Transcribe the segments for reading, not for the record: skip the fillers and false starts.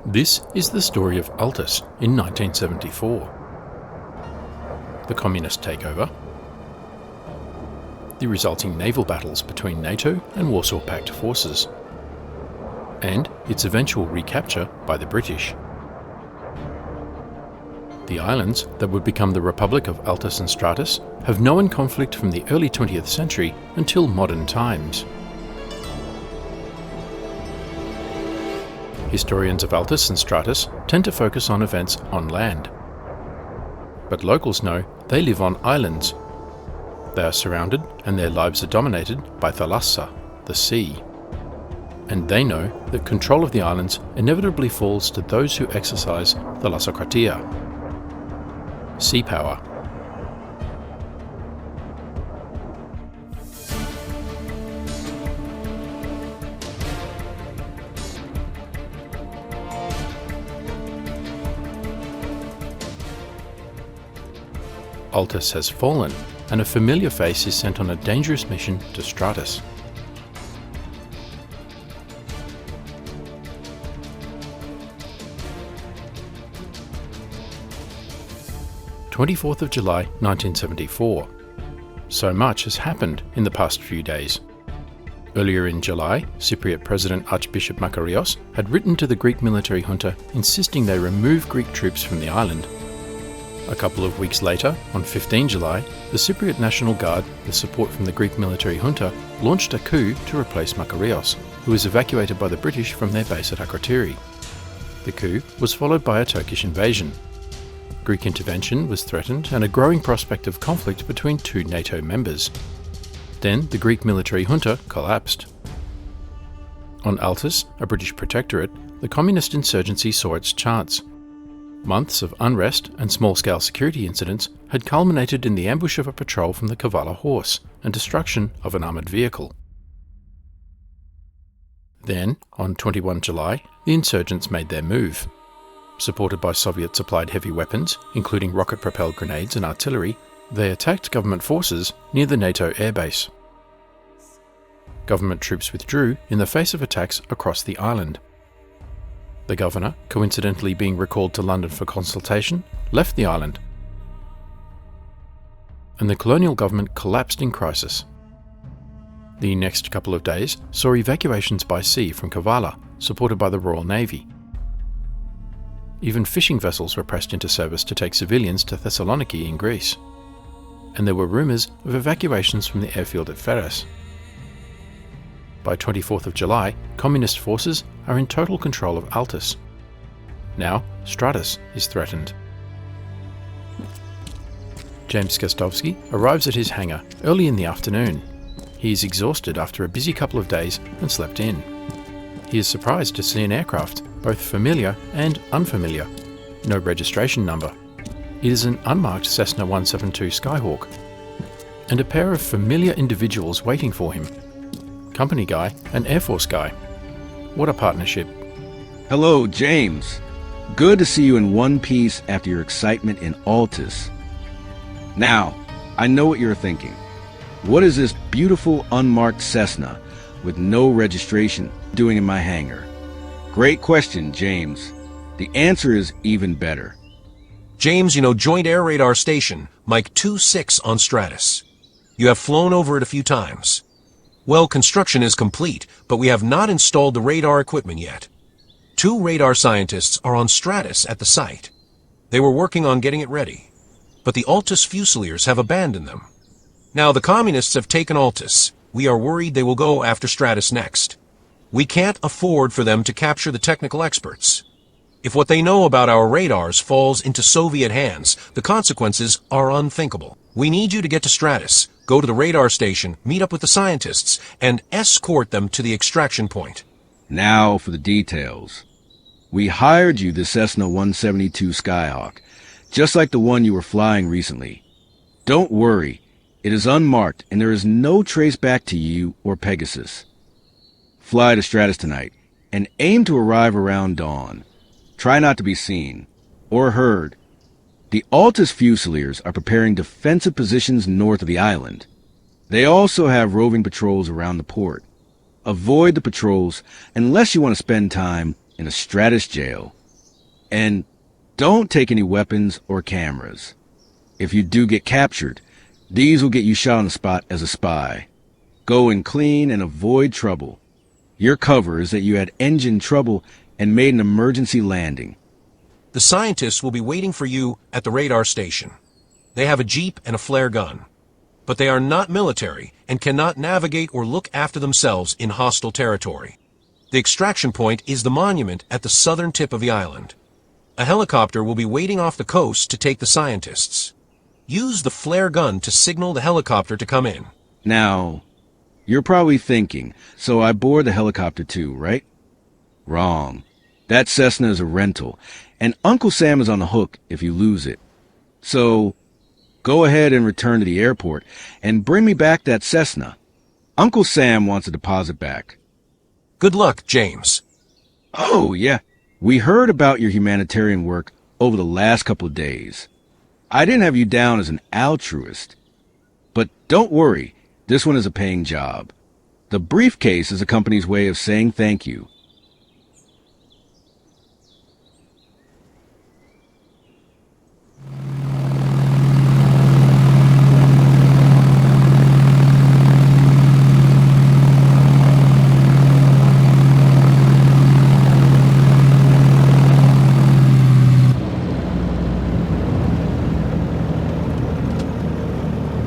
This is the story of Altis in 1974. The communist takeover, the resulting naval battles between NATO and Warsaw Pact forces, and its eventual recapture by the British. The islands that would become the Republic of Altis and Stratis have known conflict from the early 20th century until modern times. Historians of Altis and Stratis tend to focus on events on land. But locals know they live on islands. They are surrounded and their lives are dominated by thalassa, the sea. And they know that control of the islands inevitably falls to those who exercise thalassokratia, sea power. Altis has fallen, and a familiar face is sent on a dangerous mission to Stratis. July 1974. So much has happened in the past few days. Earlier in July, Cypriot President Archbishop Makarios had written to the Greek military junta insisting they remove Greek troops from the island. A couple of weeks later, on 15 July, the Cypriot National Guard, with support from the Greek military junta, launched a coup to replace Makarios, who was evacuated by the British from their base at Akrotiri. The coup was followed by a Turkish invasion. Greek intervention was threatened and a growing prospect of conflict between two NATO members. Then the Greek military junta collapsed. On Altis, a British protectorate, the communist insurgency saw its chance. Months of unrest and small-scale security incidents had culminated in the ambush of a patrol from the Kavala horse and destruction of an armoured vehicle. Then, on 21 July, the insurgents made their move. Supported by Soviet-supplied heavy weapons, including rocket-propelled grenades and artillery, they attacked government forces near the NATO airbase. Government troops withdrew in the face of attacks across the island. The governor, coincidentally being recalled to London for consultation, left the island. And the colonial government collapsed in crisis. The next couple of days saw evacuations by sea from Kavala, supported by the Royal Navy. Even fishing vessels were pressed into service to take civilians to Thessaloniki in Greece. And there were rumours of evacuations from the airfield at Ferris. By 24th of July, communist forces are in total control of Altis. Now, Stratis is threatened. James Skastovsky arrives at his hangar early in the afternoon. He is exhausted after a busy couple of days and slept in. He is surprised to see an aircraft, both familiar and unfamiliar. No registration number. It is an unmarked Cessna 172 Skyhawk. And a pair of familiar individuals waiting for him. Company guy and Air Force guy. What a partnership. Hello, James. Good to see you in one piece after your excitement in Altis. Now, I know what you're thinking. What is this beautiful unmarked Cessna with no registration doing in my hangar? Great question, James. The answer is even better. James, Joint Air Radar Station, Mike 26 on Stratis. You have flown over it a few times. Well, construction is complete, but we have not installed the radar equipment yet. 2 radar scientists are on Stratis at the site. They were working on getting it ready. But the Altis Fusiliers have abandoned them. Now, the communists have taken Altis. We are worried they will go after Stratis next. We can't afford for them to capture the technical experts. If what they know about our radars falls into Soviet hands, the consequences are unthinkable. We need you to get to Stratis, go to the radar station, meet up with the scientists, and escort them to the extraction point. Now for the details. We hired you the Cessna 172 Skyhawk, just like the one you were flying recently. Don't worry, it is unmarked and there is no trace back to you or Pegasus. Fly to Stratis tonight, and aim to arrive around dawn. Try not to be seen, or heard. The Altis Fusiliers are preparing defensive positions north of the island. They also have roving patrols around the port. Avoid the patrols unless you want to spend time in a Stratis jail. And don't take any weapons or cameras. If you do get captured, these will get you shot on the spot as a spy. Go in clean and avoid trouble. Your cover is that you had engine trouble and made an emergency landing. The scientists will be waiting for you at the radar station. They have a jeep and a flare gun. But they are not military and cannot navigate or look after themselves in hostile territory. The extraction point is the monument at the southern tip of the island. A helicopter will be waiting off the coast to take the scientists. Use the flare gun to signal the helicopter to come in. Now, you're probably thinking, so I board the helicopter too, right? Wrong. That Cessna is a rental, and Uncle Sam is on the hook if you lose it. So, go ahead and return to the airport, and bring me back that Cessna. Uncle Sam wants a deposit back. Good luck, James. Oh, yeah. We heard about your humanitarian work over the last couple of days. I didn't have you down as an altruist. But don't worry, this one is a paying job. The briefcase is a company's way of saying thank you.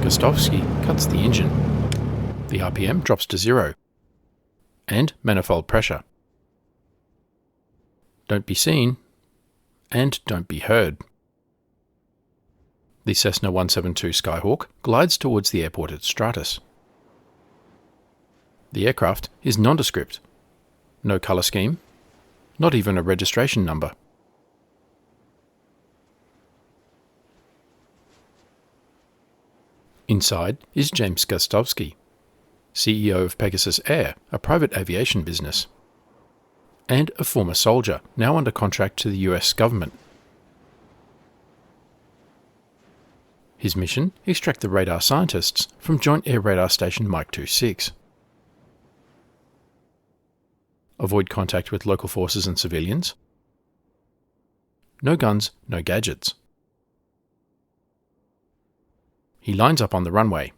Gostovsky cuts the engine. The RPM drops to 0. And manifold pressure. Don't be seen, and don't be heard. The Cessna 172 Skyhawk glides towards the airport at Stratis. The aircraft is nondescript. No colour scheme, not even a registration number. Inside is James Gostovsky, CEO of Pegasus Air, a private aviation business, and a former soldier, now under contract to the US government. His mission: extract the radar scientists from Joint Air Radar Station Mike 26. Avoid contact with local forces and civilians. No guns, no gadgets. He lines up on the runway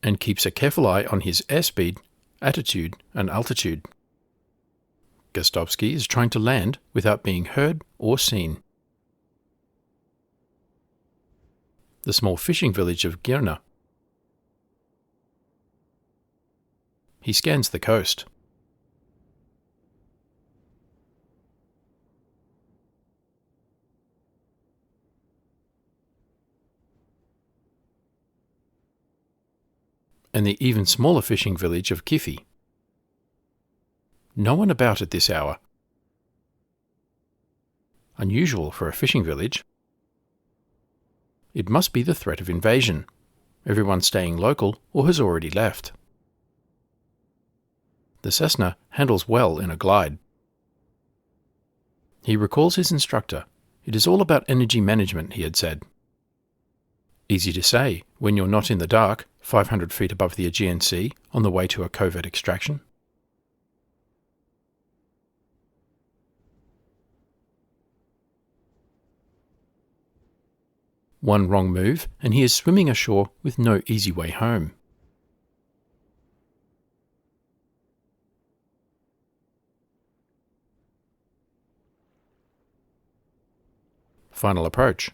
and keeps a careful eye on his airspeed, attitude and altitude. Gostovsky is trying to land without being heard or seen. The small fishing village of Girna. He scans the coast. And the even smaller fishing village of Kifi. No one about at this hour. Unusual for a fishing village. It must be the threat of invasion. Everyone staying local or has already left. The Cessna handles well in a glide. He recalls his instructor. It is all about energy management, he had said. Easy to say when you're not in the dark, 500 feet above the Aegean Sea, on the way to a covert extraction. One wrong move, and he is swimming ashore with no easy way home. Final approach.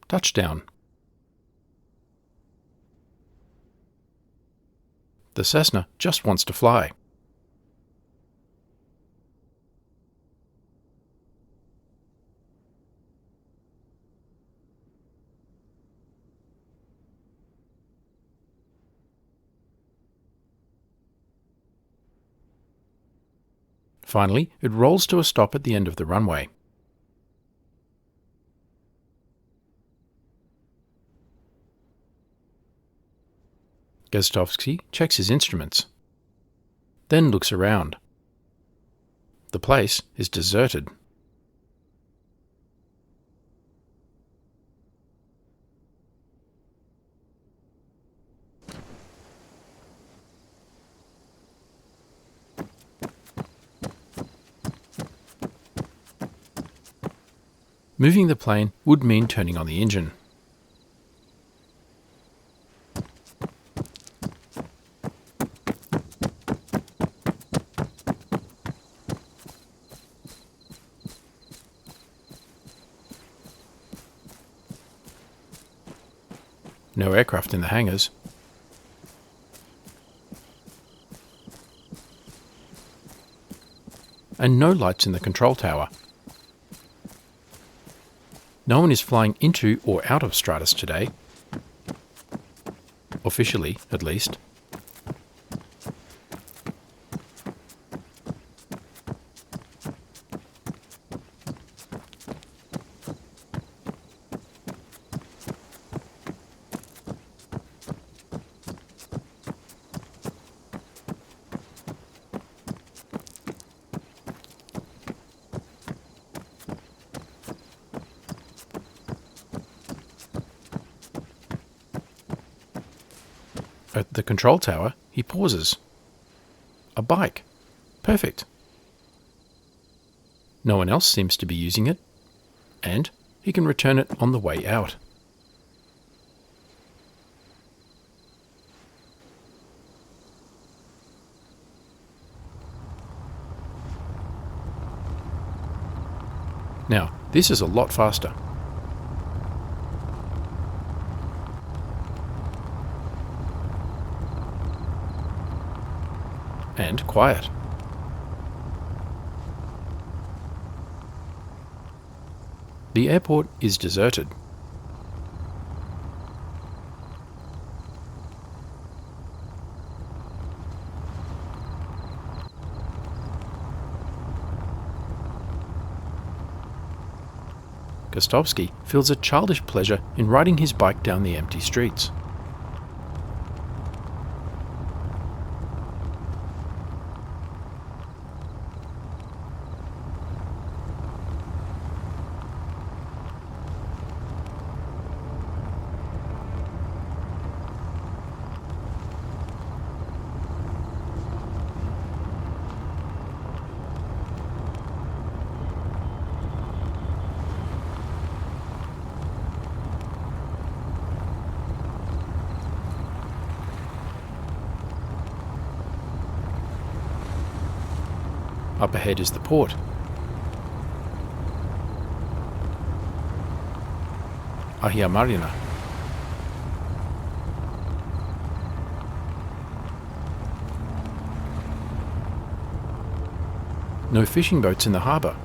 Touchdown. The Cessna just wants to fly. Finally, it rolls to a stop at the end of the runway. Gostovsky checks his instruments, then looks around. The place is deserted. Moving the plane would mean turning on the engine. No aircraft in the hangars. And no lights in the control tower. No one is flying into or out of Stratis today. Officially, at least. At the control tower, he pauses. A bike. Perfect. No one else seems to be using it, and he can return it on the way out. Now, this is a lot faster. And quiet. The airport is deserted. Gostovsky feels a childish pleasure in riding his bike down the empty streets. Up ahead is the port. Ahia Marina. No fishing boats in the harbour.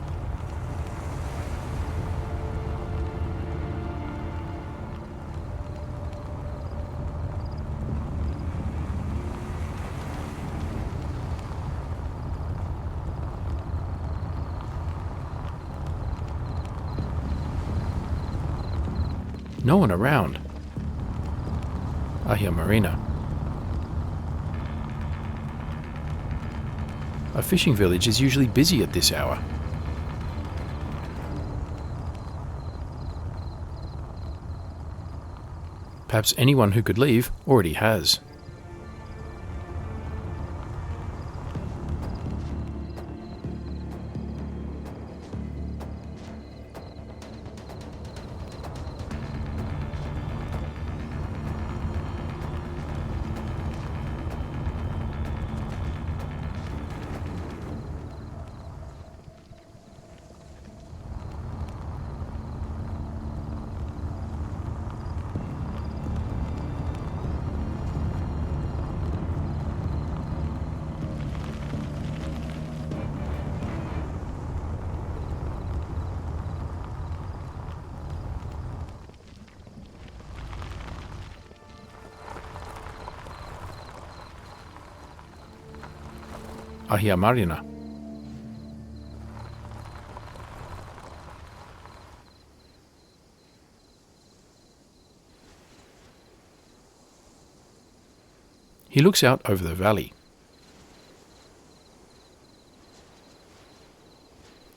No one around. Ahia Marina. A fishing village is usually busy at this hour. Perhaps anyone who could leave already has. Ahia Marina. He looks out over the valley.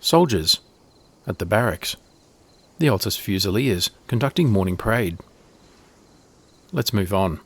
Soldiers at the barracks. The Altis Fusiliers conducting morning parade. Let's move on.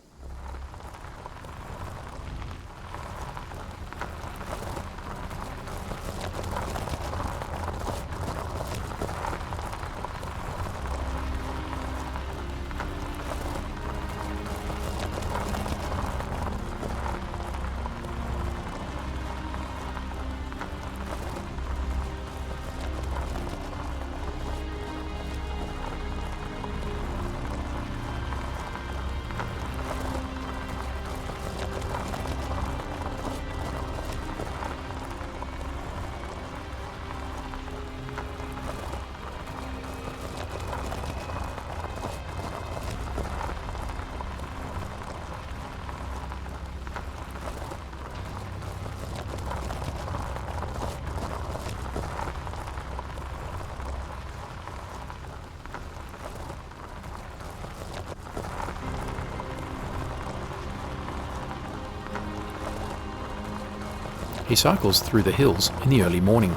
He cycles through the hills in the early morning.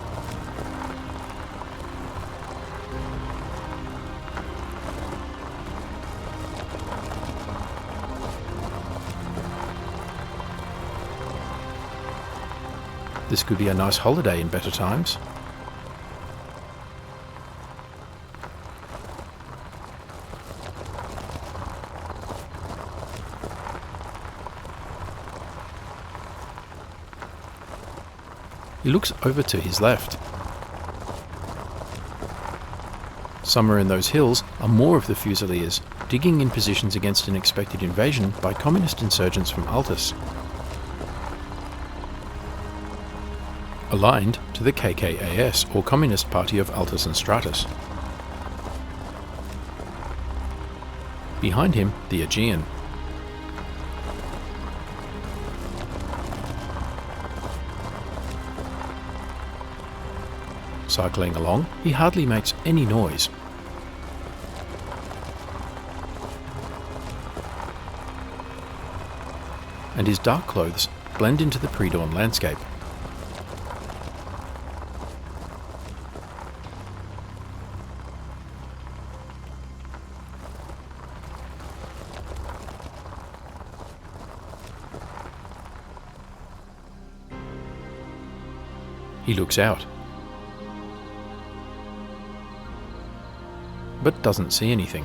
This could be a nice holiday in better times. He looks over to his left. Somewhere in those hills are more of the Fusiliers, digging in positions against an expected invasion by communist insurgents from Altis, aligned to the KKAS, or Communist Party of Altis and Stratis. Behind him, the Aegean. Cycling along, he hardly makes any noise. And his dark clothes blend into the pre-dawn landscape. He looks out, but doesn't see anything.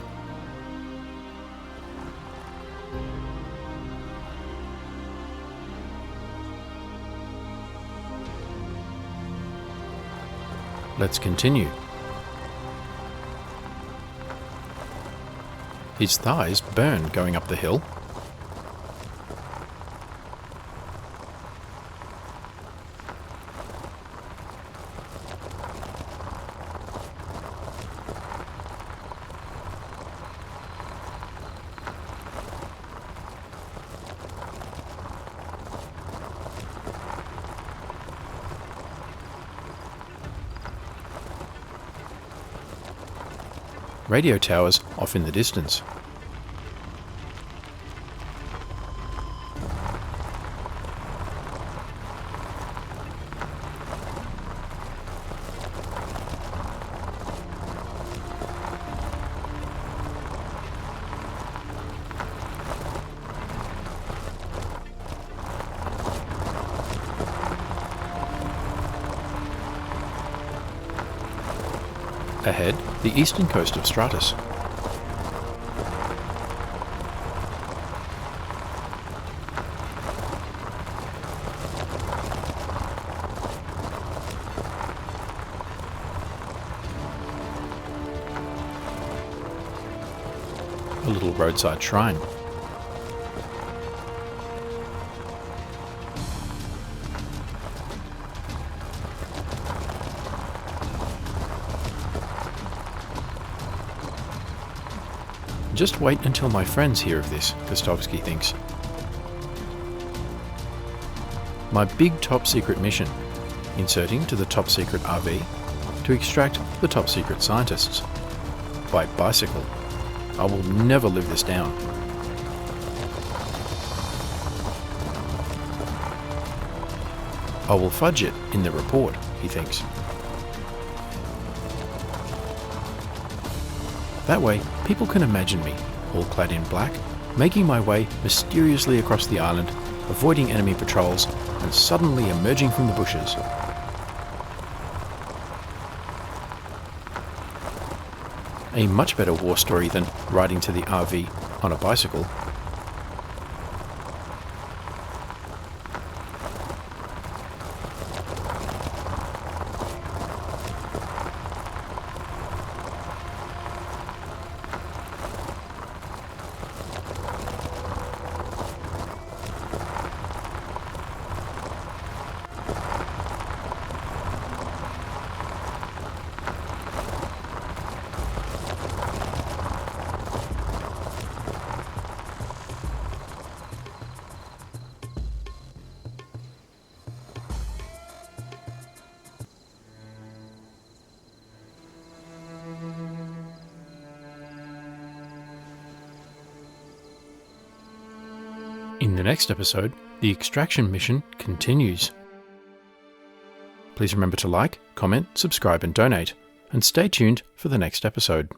Let's continue. His thighs burn going up the hill. Radio towers off in the distance. Ahead, the eastern coast of Stratis. A little roadside shrine. Just wait until my friends hear of this, Kostovsky thinks. My big top-secret mission, inserting to the top-secret RV, to extract the top-secret scientists. By bicycle. I will never live this down. I will fudge it in the report, he thinks. That way, people can imagine me, all clad in black, making my way mysteriously across the island, avoiding enemy patrols, and suddenly emerging from the bushes. A much better war story than riding to the RV on a bicycle. In the next episode, the extraction mission continues. Please remember to like, comment, subscribe and donate, and stay tuned for the next episode.